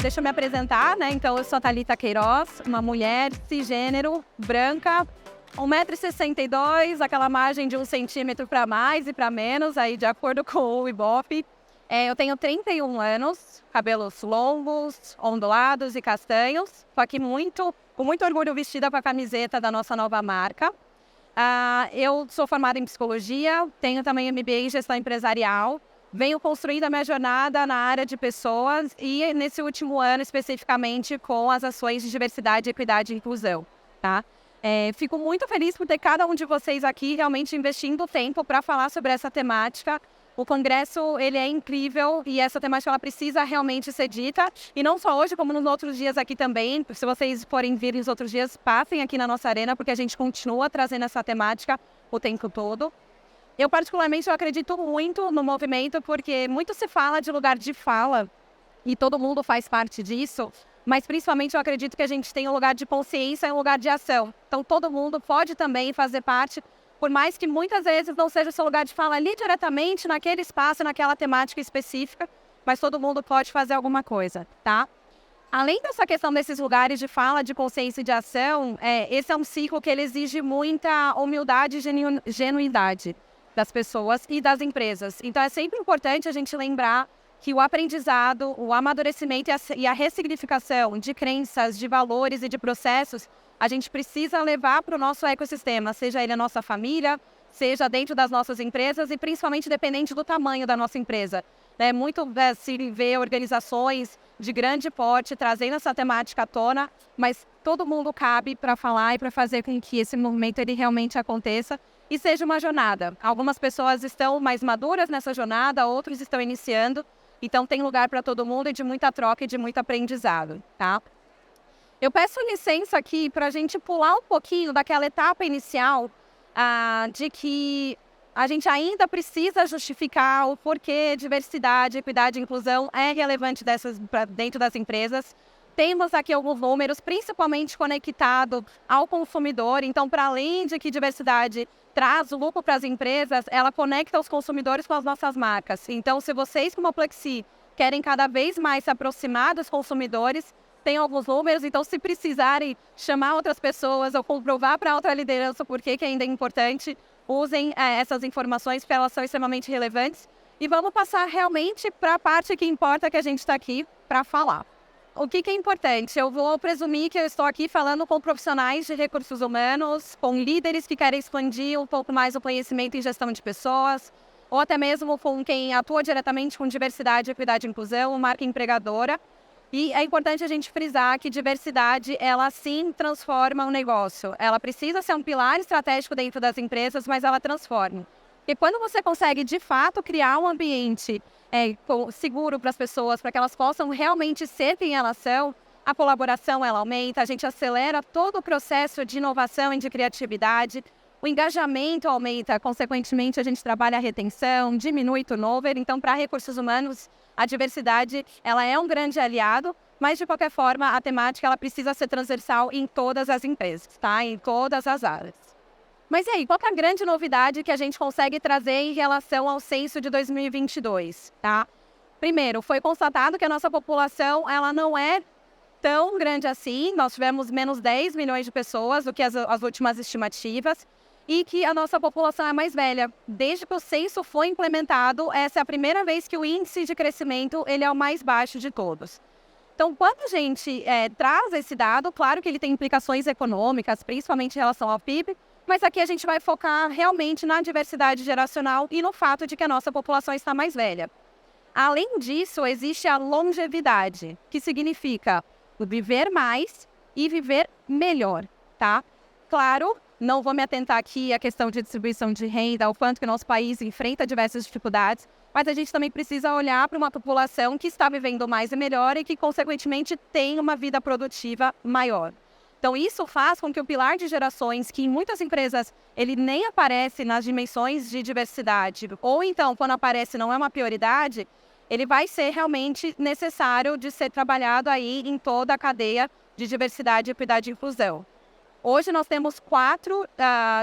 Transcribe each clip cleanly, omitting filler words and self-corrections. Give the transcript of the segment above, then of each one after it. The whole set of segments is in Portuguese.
deixa eu me apresentar, né? Então, eu sou a Thalita Queiroz, uma mulher cisgênero, branca, 1,62 m, aquela margem de 1 centímetro para mais e para menos, aí de acordo com o Ibope. Eu tenho 31 anos, cabelos longos, ondulados e castanhos. Estou aqui com muito orgulho vestida com a camiseta da nossa nova marca. Eu sou formada em psicologia, tenho também MBA em gestão empresarial. Venho construindo a minha jornada na área de pessoas e nesse último ano especificamente com as ações de diversidade, equidade e inclusão, tá? Fico muito feliz por ter cada um de vocês aqui realmente investindo tempo para falar sobre essa temática. O congresso, ele é incrível e essa temática ela precisa realmente ser dita. E não só hoje, como nos outros dias aqui também. Se vocês forem vir nos outros dias, passem aqui na nossa arena, porque a gente continua trazendo essa temática o tempo todo. Eu, particularmente, eu acredito muito no movimento, porque muito se fala de lugar de fala e todo mundo faz parte disso. Mas, principalmente, eu acredito que a gente tem um lugar de consciência e um lugar de ação. Então, todo mundo pode também fazer parte, por mais que muitas vezes não seja o seu lugar de fala ali diretamente, naquele espaço, naquela temática específica, mas todo mundo pode fazer alguma coisa, tá? Além dessa questão desses lugares de fala, de consciência e de ação, esse é um ciclo que ele exige muita humildade e genuidade das pessoas e das empresas. Então, é sempre importante a gente lembrar que o aprendizado, o amadurecimento e a ressignificação de crenças, de valores e de processos, a gente precisa levar para o nosso ecossistema, seja ele a nossa família, seja dentro das nossas empresas e principalmente dependente do tamanho da nossa empresa. Muito se vê organizações de grande porte trazendo essa temática à tona, mas todo mundo cabe para falar e para fazer com que esse movimento ele realmente aconteça e seja uma jornada. Algumas pessoas estão mais maduras nessa jornada, outros estão iniciando, então tem lugar para todo mundo e de muita troca e de muito aprendizado, tá? Eu peço licença aqui para a gente pular um pouquinho daquela etapa inicial de que a gente ainda precisa justificar o porquê diversidade, equidade e inclusão é relevante dentro das empresas. Temos aqui alguns números, principalmente conectado ao consumidor. Então, para além de que diversidade traz lucro para as empresas, ela conecta os consumidores com as nossas marcas. Então, se vocês, como a Plexi, querem cada vez mais se aproximar dos consumidores, tem alguns números, então se precisarem chamar outras pessoas ou comprovar para outra liderança por que ainda é importante, usem essas informações porque elas são extremamente relevantes. E vamos passar realmente para a parte que importa que a gente está aqui para falar. O que é importante? Eu vou presumir que eu estou aqui falando com profissionais de recursos humanos, com líderes que querem expandir um pouco mais o conhecimento em gestão de pessoas, ou até mesmo com quem atua diretamente com diversidade, equidade e inclusão, marca empregadora. E é importante a gente frisar que diversidade, ela sim transforma o negócio. Ela precisa ser um pilar estratégico dentro das empresas, mas ela transforma. E quando você consegue, de fato, criar um ambiente seguro para as pessoas, para que elas possam realmente ser quem elas são, a colaboração ela aumenta, a gente acelera todo o processo de inovação e de criatividade, o engajamento aumenta, consequentemente a gente trabalha a retenção, diminui turnover. Então, para recursos humanos, a diversidade ela é um grande aliado, mas de qualquer forma a temática ela precisa ser transversal em todas as empresas, tá? Em todas as áreas. Mas e aí, qual que é a grande novidade que a gente consegue trazer em relação ao censo de 2022, tá? Primeiro, foi constatado que a nossa população ela não é tão grande assim. Nós tivemos menos 10 milhões de pessoas do que as últimas estimativas. E que a nossa população é mais velha. Desde que o censo foi implementado, essa é a primeira vez que o índice de crescimento ele é o mais baixo de todos. Então, quando a gente traz esse dado, claro que ele tem implicações econômicas, principalmente em relação ao PIB, mas aqui a gente vai focar realmente na diversidade geracional e no fato de que a nossa população está mais velha. Além disso, existe a longevidade, que significa viver mais e viver melhor, tá? Claro, não vou me atentar aqui à questão de distribuição de renda, ao quanto que o nosso país enfrenta diversas dificuldades, mas a gente também precisa olhar para uma população que está vivendo mais e melhor e que, consequentemente, tem uma vida produtiva maior. Então, isso faz com que o pilar de gerações, que em muitas empresas ele nem aparece nas dimensões de diversidade, ou então, quando aparece, não é uma prioridade, ele vai ser realmente necessário de ser trabalhado aí em toda a cadeia de diversidade, equidade e inclusão. Hoje nós temos 4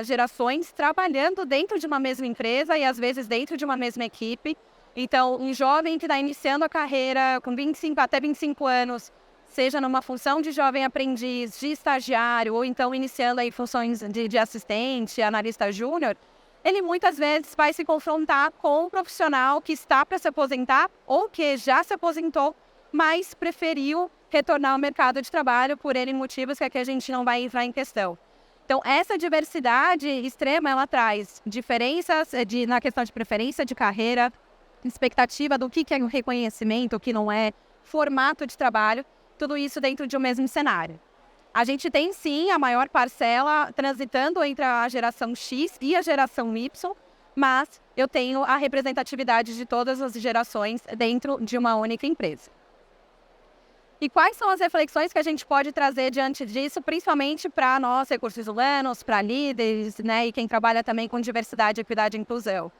gerações trabalhando dentro de uma mesma empresa e às vezes dentro de uma mesma equipe. Então, um jovem que está iniciando a carreira com 25 até 25 anos, seja numa função de jovem aprendiz, de estagiário, ou então iniciando aí funções de assistente, analista júnior, ele muitas vezes vai se confrontar com um profissional que está para se aposentar ou que já se aposentou, mas preferiu retornar ao mercado de trabalho por N motivos que aqui a gente não vai entrar em questão. Então, essa diversidade extrema, ela traz diferenças na questão de preferência de carreira, expectativa do que é um reconhecimento, o que não é, formato de trabalho, tudo isso dentro de um mesmo cenário. A gente tem, sim, a maior parcela transitando entre a geração X e a geração Y, mas eu tenho a representatividade de todas as gerações dentro de uma única empresa. E quais são as reflexões que a gente pode trazer diante disso, principalmente para nós, recursos humanos, para líderes, né, e quem trabalha também com diversidade, equidade e inclusão?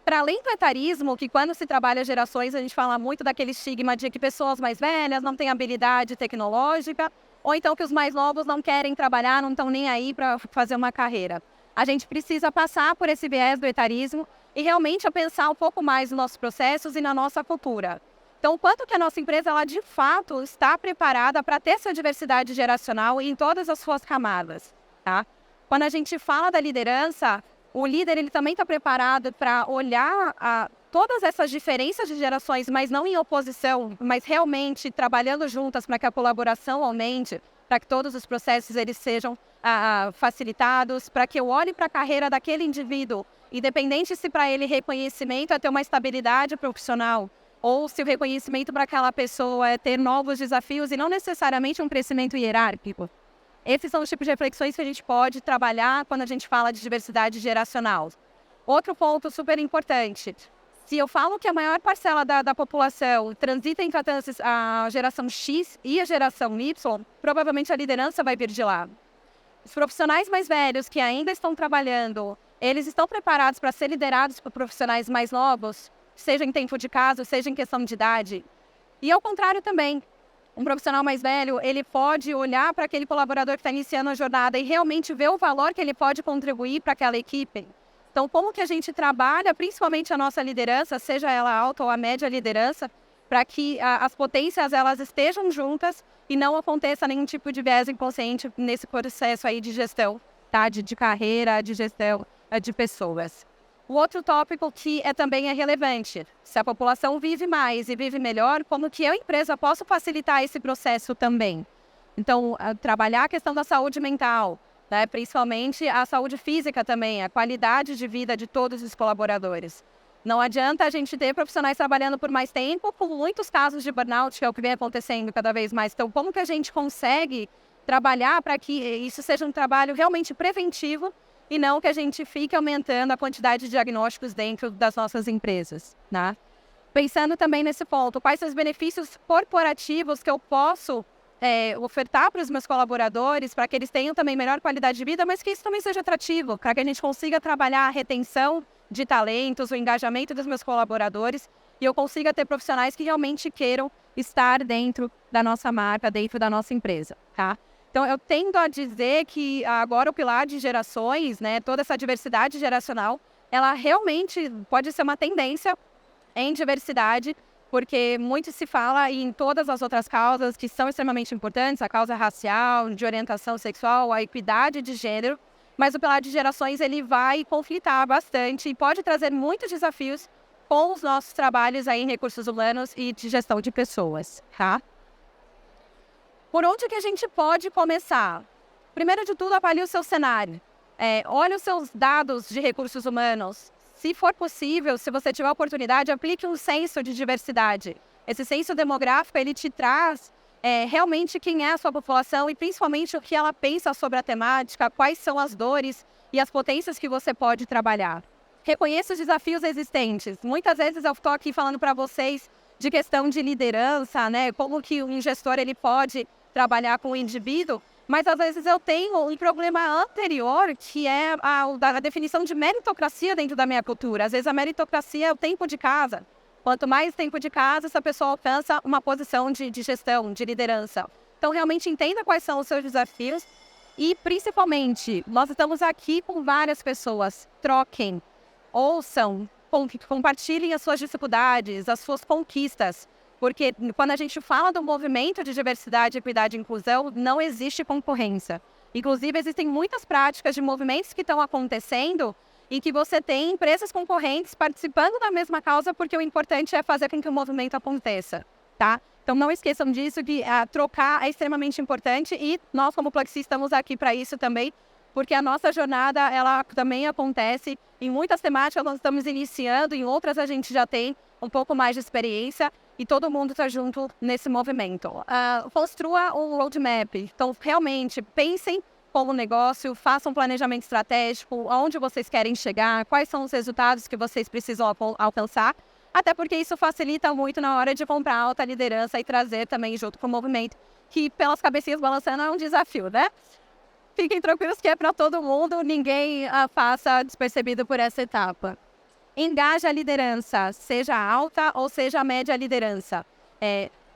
Para além do etarismo, que quando se trabalha gerações, a gente fala muito daquele estigma de que pessoas mais velhas não têm habilidade tecnológica, ou então que os mais novos não querem trabalhar, não estão nem aí para fazer uma carreira. A gente precisa passar por esse viés do etarismo e realmente a pensar um pouco mais nos nossos processos e na nossa cultura. Então, o quanto que a nossa empresa, ela de fato está preparada para ter essa diversidade geracional em todas as suas camadas, tá? Quando a gente fala da liderança, o líder ele também está preparado para olhar todas essas diferenças de gerações, mas não em oposição, mas realmente trabalhando juntas para que a colaboração aumente, para que todos os processos eles sejam facilitados, para que eu olhe para a carreira daquele indivíduo, independente se para ele reconhecimento é ter uma estabilidade profissional, ou se o reconhecimento para aquela pessoa é ter novos desafios e não necessariamente um crescimento hierárquico. Esses são os tipos de reflexões que a gente pode trabalhar quando a gente fala de diversidade geracional. Outro ponto super importante, se eu falo que a maior parcela da população transita entre a geração X e a geração Y, provavelmente a liderança vai vir de lá. Os profissionais mais velhos que ainda estão trabalhando, eles estão preparados para ser liderados por profissionais mais novos, seja em tempo de caso, seja em questão de idade. E ao contrário também, um profissional mais velho, ele pode olhar para aquele colaborador que está iniciando a jornada e realmente ver o valor que ele pode contribuir para aquela equipe. Então, como que a gente trabalha, principalmente a nossa liderança, seja ela alta ou a média liderança, para que as potências elas estejam juntas e não aconteça nenhum tipo de viés inconsciente nesse processo aí de gestão, tá? De carreira, de gestão de pessoas. O outro tópico que também é relevante, se a população vive mais e vive melhor, como que eu, empresa, posso facilitar esse processo também? Então, trabalhar a questão da saúde mental, né? Principalmente a saúde física também, a qualidade de vida de todos os colaboradores. Não adianta a gente ter profissionais trabalhando por mais tempo, com muitos casos de burnout, que é o que vem acontecendo cada vez mais. Então, como que a gente consegue trabalhar para que isso seja um trabalho realmente preventivo e não que a gente fique aumentando a quantidade de diagnósticos dentro das nossas empresas, né? Pensando também nesse ponto, quais são os benefícios corporativos que eu posso ofertar para os meus colaboradores, para que eles tenham também melhor qualidade de vida, mas que isso também seja atrativo, para que a gente consiga trabalhar a retenção de talentos, o engajamento dos meus colaboradores e eu consiga ter profissionais que realmente queiram estar dentro da nossa marca, dentro da nossa empresa, tá? Então, eu tendo a dizer que agora o pilar de gerações, né, toda essa diversidade geracional, ela realmente pode ser uma tendência em diversidade, porque muito se fala em todas as outras causas que são extremamente importantes, a causa racial, de orientação sexual, a equidade de gênero, mas o pilar de gerações ele vai conflitar bastante e pode trazer muitos desafios com os nossos trabalhos aí em recursos humanos e de gestão de pessoas, tá? Por onde que a gente pode começar? Primeiro de tudo, avalie o seu cenário. Olhe os seus dados de recursos humanos. Se for possível, se você tiver a oportunidade, aplique um censo de diversidade. Esse censo demográfico, ele te traz realmente quem é a sua população e principalmente o que ela pensa sobre a temática, quais são as dores e as potências que você pode trabalhar. Reconheça os desafios existentes. Muitas vezes eu estou aqui falando para vocês de questão de liderança, né? Como que um gestor ele pode trabalhar com o indivíduo, mas às vezes eu tenho um problema anterior que é a definição de meritocracia dentro da minha cultura. Às vezes a meritocracia é o tempo de casa. Quanto mais tempo de casa, essa pessoa alcança uma posição de gestão, de liderança. Então, realmente entenda quais são os seus desafios e, principalmente, nós estamos aqui com várias pessoas. Troquem, ouçam, compartilhem as suas dificuldades, as suas conquistas. Porque quando a gente fala do movimento de diversidade, equidade e inclusão, não existe concorrência. Inclusive, existem muitas práticas de movimentos que estão acontecendo em que você tem empresas concorrentes participando da mesma causa, porque o importante é fazer com que o movimento aconteça, tá? Então, não esqueçam disso, que trocar é extremamente importante e nós, como Pluxee, estamos aqui para isso também, porque a nossa jornada, ela também acontece em muitas temáticas, nós estamos iniciando, em outras a gente já tem um pouco mais de experiência e todo mundo está junto nesse movimento. Construa um roadmap, então realmente pensem como negócio, façam um planejamento estratégico, aonde vocês querem chegar, quais são os resultados que vocês precisam alcançar, até porque isso facilita muito na hora de comprar alta liderança e trazer também junto com o movimento, que pelas cabecinhas balançando é um desafio, né? Fiquem tranquilos que é para todo mundo, ninguém passa despercebido por essa etapa. Engaja a liderança, seja alta ou seja a média liderança.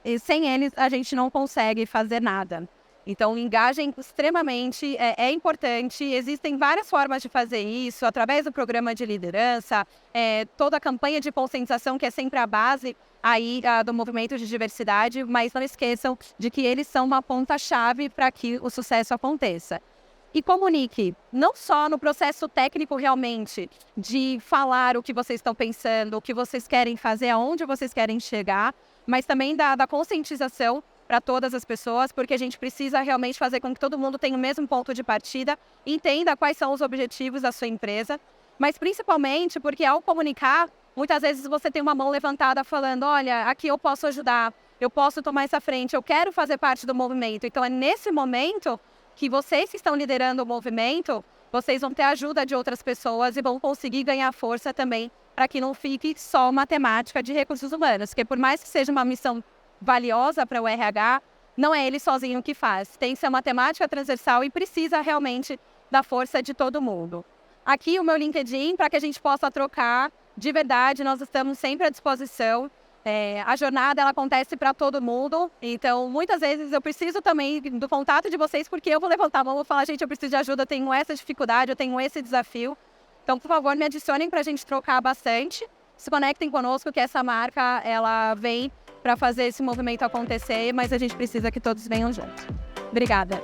E sem eles, a gente não consegue fazer nada. Então, engajem extremamente, é importante. Existem várias formas de fazer isso, através do programa de liderança, toda a campanha de conscientização, que é sempre a base aí, do movimento de diversidade, mas não esqueçam de que eles são uma ponta-chave para que o sucesso aconteça. E comunique, não só no processo técnico realmente, de falar o que vocês estão pensando, o que vocês querem fazer, aonde vocês querem chegar, mas também da conscientização para todas as pessoas, porque a gente precisa realmente fazer com que todo mundo tenha o mesmo ponto de partida, entenda quais são os objetivos da sua empresa, mas principalmente porque ao comunicar, muitas vezes você tem uma mão levantada falando, olha, aqui eu posso ajudar, eu posso tomar essa frente, eu quero fazer parte do movimento. Então é nesse momento que vocês que estão liderando o movimento, vocês vão ter a ajuda de outras pessoas e vão conseguir ganhar força também para que não fique só uma temática de recursos humanos, porque por mais que seja uma missão valiosa para o RH, não é ele sozinho que faz. Tem que ser uma temática transversal e precisa realmente da força de todo mundo. Aqui o meu LinkedIn, para que a gente possa trocar, de verdade, nós estamos sempre à disposição. A jornada ela acontece para todo mundo, então muitas vezes eu preciso também do contato de vocês, porque eu vou levantar a mão e vou falar, gente, eu preciso de ajuda, eu tenho essa dificuldade, eu tenho esse desafio. Então, por favor, me adicionem para a gente trocar bastante, se conectem conosco, que essa marca ela vem para fazer esse movimento acontecer, mas a gente precisa que todos venham juntos. Obrigada.